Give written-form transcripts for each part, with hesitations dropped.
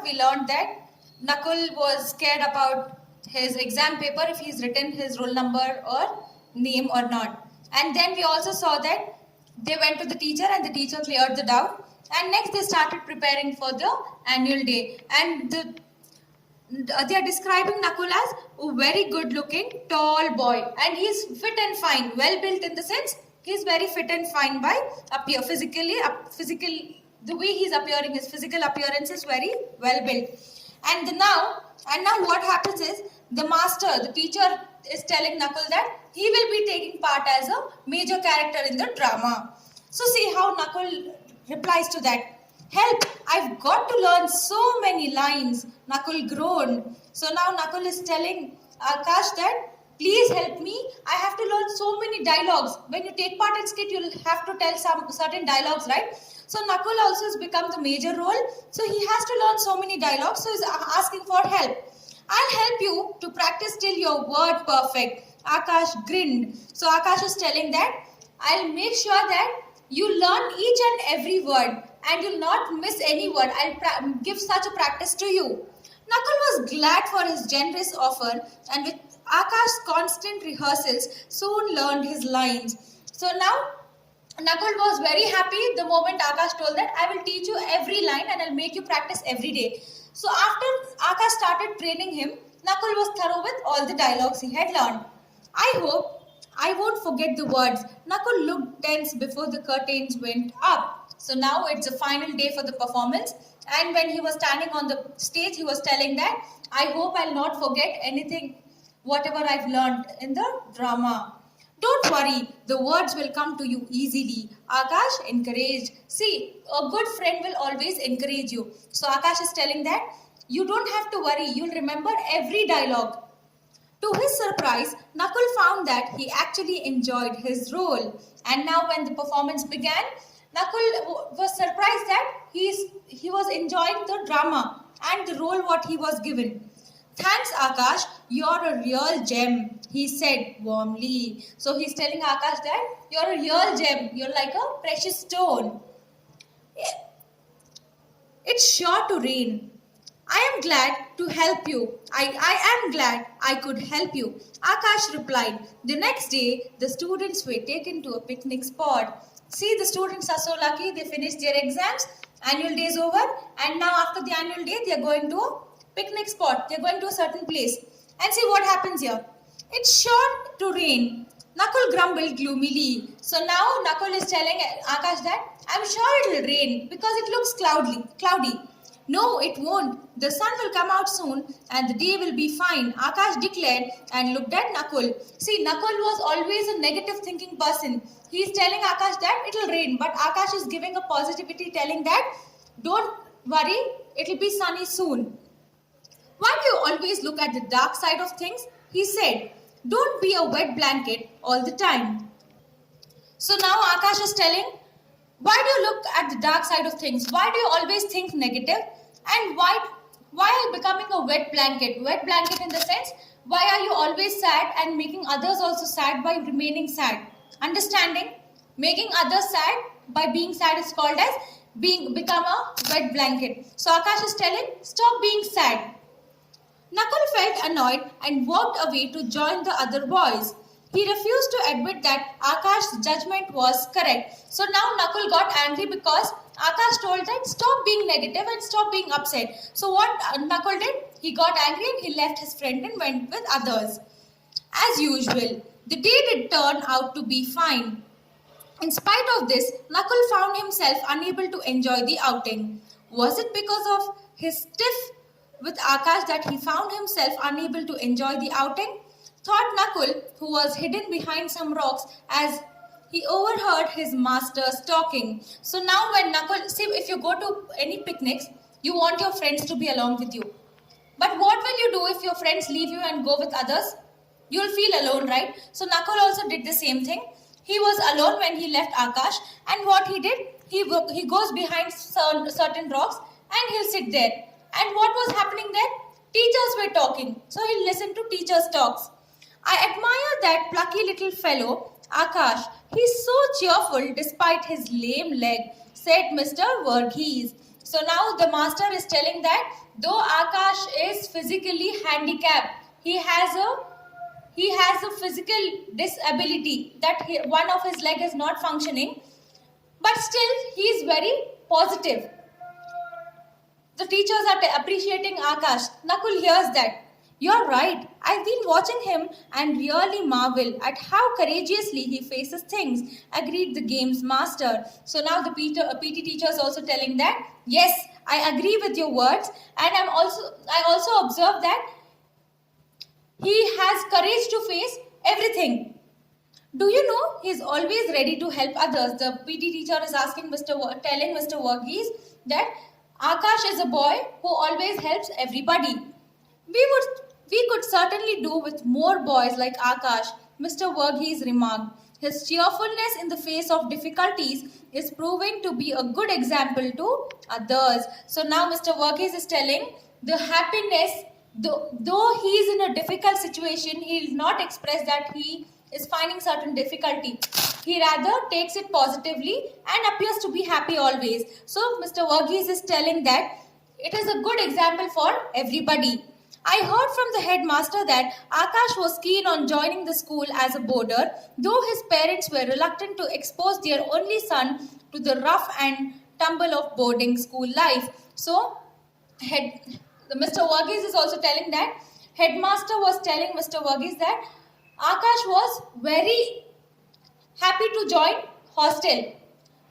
we learned that Nakul was scared about his exam paper, if he's written his roll number or name or not. And then we also saw that they went to the teacher and the teacher cleared the doubt. And next they started preparing for the annual day. And they are describing Nakul as a very good looking tall boy, and he's fit and fine, well built in the sense he's very fit and fine by the way he's appearing, his physical appearance is very well built. And now what happens is the teacher is telling Nakul that he will be taking part as a major character in the drama. So see how Nakul replies to that. Help, I've got to learn so many lines. Nakul groaned. So now Nakul is telling Akash that please help me. I have to learn so many dialogues. When you take part in skit, you'll have to tell some certain dialogues, right? So Nakul also has become the major role. So he has to learn so many dialogues. So he's asking for help. I'll help you to practice till your word perfect. Akash grinned. So Akash is telling that I'll make sure that you learn each and every word and you'll not miss any word. I'll give such a practice to you. Nakul was glad for his generous offer, and with Akash's constant rehearsals soon learned his lines. So now Nakul was very happy the moment Akash told that I will teach you every line and I'll make you practice every day. So after Akash started training him, Nakul was thorough with all the dialogues he had learned. I hope I won't forget the words. Nakul looked tense before the curtains went up. So now it's the final day for the performance, and when he was standing on the stage, he was telling that I hope I'll not forget anything, whatever I've learned in the drama. Don't worry, the words will come to you easily. Akash encouraged. See, a good friend will always encourage you. So Akash is telling that you don't have to worry, you'll remember every dialogue. To his surprise, Nakul found that he actually enjoyed his role. And now when the performance began, Nakul was surprised that he was enjoying the drama and the role what he was given. Thanks Akash, you're a real gem, he said warmly. So he's telling Akash that you're a real gem, you're like a precious stone. It's sure to rain. I am glad to help you. I am glad I could help you. Akash replied. The next day, the students were taken to a picnic spot. See, the students are so lucky. They finished their exams. Annual day is over. And now after the annual day, they are going to a picnic spot. They are going to a certain place. And see what happens here. It's sure to rain. Nakul grumbled gloomily. So now Nakul is telling Akash that I'm sure it will rain because it looks cloudy. No, it won't. The sun will come out soon and the day will be fine, Akash declared and looked at Nakul. See, Nakul was always a negative thinking person. He is telling Akash that it will rain, but Akash is giving a positivity, telling that don't worry, it will be sunny soon. Why do you always look at the dark side of things? He said, don't be a wet blanket all the time. So now Akash is telling, why do you look at the dark side of things? Why do you always think negative? And why are you becoming a wet blanket? Wet blanket in the sense, why are you always sad and making others also sad by remaining sad? Understanding? Making others sad by being sad is called as become a wet blanket. So Akash is telling, stop being sad. Nakul felt annoyed and walked away to join the other boys. He refused to admit that Akash's judgment was correct. So now Nakul got angry because Akash told that stop being negative and stop being upset. So what Nakul did? He got angry and he left his friend and went with others. As usual, the day did turn out to be fine. In spite of this, Nakul found himself unable to enjoy the outing. Was it because of his tiff with Akash that he found himself unable to enjoy the outing? Thought Nakul, who was hidden behind some rocks as he overheard his masters talking. So now when Nakul, see, if you go to any picnics, you want your friends to be along with you. But what will you do if your friends leave you and go with others? You'll feel alone, right? So Nakul also did the same thing. He was alone when he left Akash, and what he did, he goes behind certain rocks and he'll sit there. And what was happening there? Teachers were talking. So he'll listen to teachers' talks. I admire that plucky little fellow, Akash. He's so cheerful despite his lame leg, said Mr. Verghese. So now the master is telling that though Akash is physically handicapped, he has a physical disability that one of his leg is not functioning, but still he is very positive. The teachers are appreciating Akash. Nakul hears that. You're right. I've been watching him and really marvel at how courageously he faces things, agreed the game's master. So now the PT teacher is also telling that, yes, I agree with your words, and I also observe that he has courage to face everything. Do you know he's always ready to help others? The PT teacher is asking telling Mr. Varghese that Akash is a boy who always helps everybody. We could certainly do with more boys like Akash, Mr. Varghese remarked. His cheerfulness in the face of difficulties is proving to be a good example to others. So now Mr. Varghese is telling the happiness, though he is in a difficult situation, he will not express that he is finding certain difficulty. He rather takes it positively and appears to be happy always. So Mr. Varghese is telling that it is a good example for everybody. I heard from the headmaster that Akash was keen on joining the school as a boarder, though his parents were reluctant to expose their only son to the rough and tumble of boarding school life. So, Mr. Varghese is also telling that headmaster was telling Mr. Varghese that Akash was very happy to join hostel.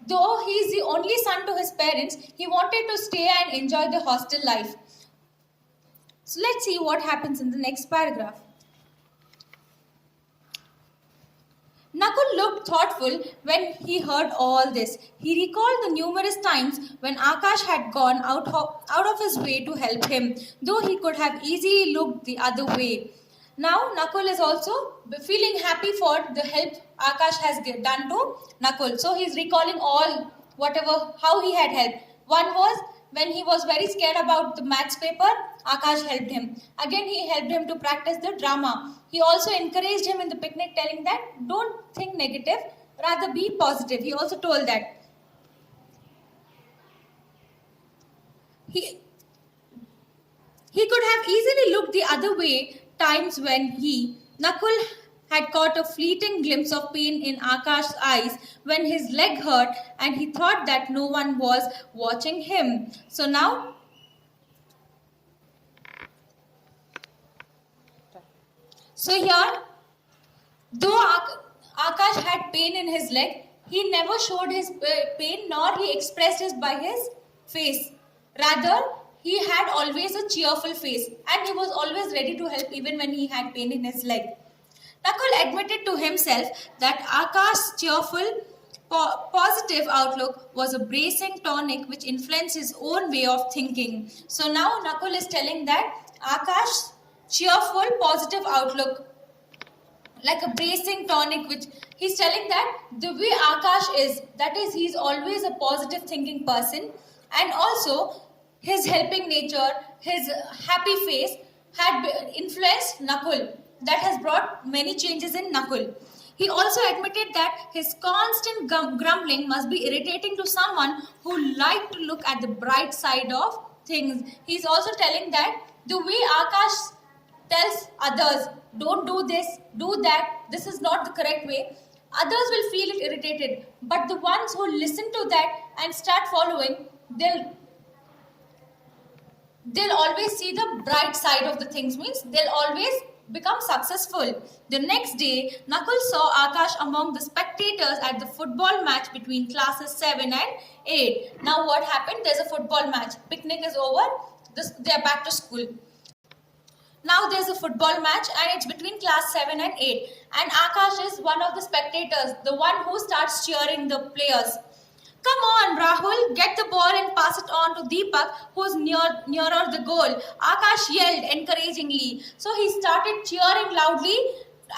Though he is the only son to his parents, he wanted to stay and enjoy the hostel life. So let's see what happens in the next paragraph. Nakul looked thoughtful when he heard all this. He recalled the numerous times when Akash had gone out of his way to help him, though he could have easily looked the other way. Now Nakul is also feeling happy for the help Akash has done to Nakul. So he is recalling how he had helped. One was when he was very scared about the maths paper, Akash helped him. Again, he helped him to practice the drama. He also encouraged him in the picnic, telling that don't think negative, rather be positive. He also told that. He could have easily looked the other way times when Nakul, had caught a fleeting glimpse of pain in Akash's eyes when his leg hurt and he thought that no one was watching him. So now, here, though Akash had pain in his leg, he never showed his pain nor he expressed it by his face. Rather, he had always a cheerful face and he was always ready to help even when he had pain in his leg. Nakul admitted to himself that Akash's cheerful, positive outlook was a bracing tonic which influenced his own way of thinking. So now Nakul is telling that Akash's cheerful, positive outlook, like a bracing tonic, which he's telling that the way Akash is, that is, he's always a positive thinking person, and also his helping nature, his happy face had influenced Nakul. That has brought many changes in Nakul. He also admitted that his constant grumbling must be irritating to someone who liked to look at the bright side of things. He's also telling that the way Akash tells others, don't do this, do that, this is not the correct way, others will feel it irritated. But the ones who listen to that and start following, they'll always see the bright side of the things, means they'll always become successful. The next day, Nakul saw Akash among the spectators at the football match between classes 7 and 8. Now what happened? There's a football match. Picnic is over. They're back to school. Now there's a football match and it's between class 7 and 8. And Akash is one of the spectators, the one who starts cheering the players. Come on, Rahul, get the ball and pass it on to Deepak, who's nearer the goal. Akash yelled encouragingly. So he started cheering loudly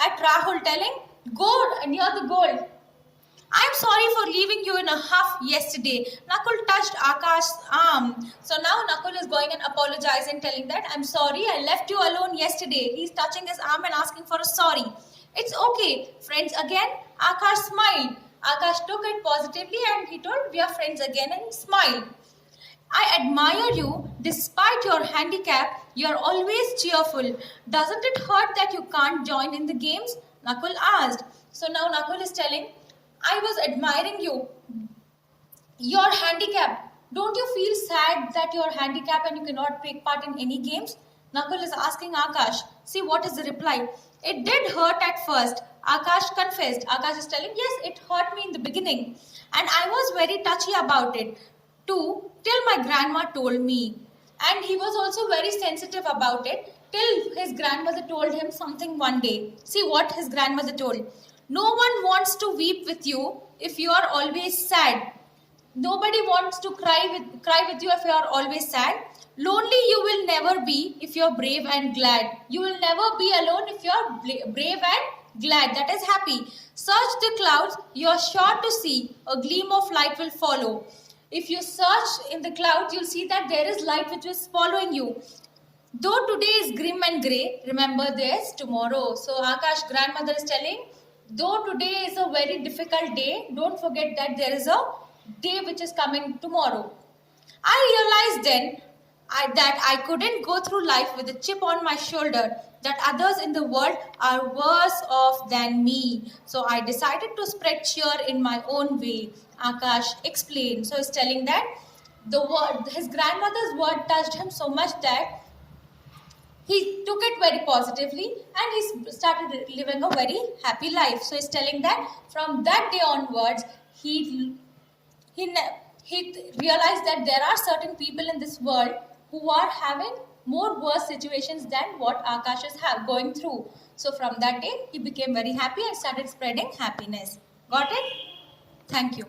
at Rahul, telling, go near the goal. I'm sorry for leaving you in a huff yesterday. Nakul touched Akash's arm. So now Nakul is going and apologizing, telling that, I'm sorry, I left you alone yesterday. He's touching his arm and asking for a sorry. It's okay, friends again. Akash smiled. Akash took it positively and he told, we are friends again, and smiled. I admire you. Despite your handicap, you're always cheerful. Doesn't it hurt that you can't join in the games? Nakul asked. So now Nakul is telling, I was admiring you. Your handicap. Don't you feel sad that you're handicapped and you cannot take part in any games? Nakul is asking Akash. See what is the reply. It did hurt at first. Akash confessed. Akash is telling, yes, it hurt me in the beginning. And I was very touchy about it too, till my grandma told me. And he was also very sensitive about it till his grandmother told him something one day. See what his grandmother told. No one wants to weep with you if you are always sad. Nobody wants to cry with you if you are always sad. Lonely you will never be if you are brave and glad. You will never be alone if you are brave and glad. That is happy. Search the clouds. You are sure to see a gleam of light will follow. If you search in the clouds, you'll see that there is light which is following you. Though today is grim and grey, remember there's tomorrow. So Akash grandmother is telling, though today is a very difficult day, don't forget that there is a day which is coming tomorrow. I realized then that I couldn't go through life with a chip on my shoulder, that others in the world are worse off than me. So I decided to spread cheer in my own way. Akash explained. So he's telling that his grandmother's word touched him so much that he took it very positively and he started living a very happy life. So he's telling that from that day onwards, he realized that there are certain people in this world who are having more worse situations than what Akash is going through. So from that day, he became very happy and started spreading happiness. Got it? Thank you.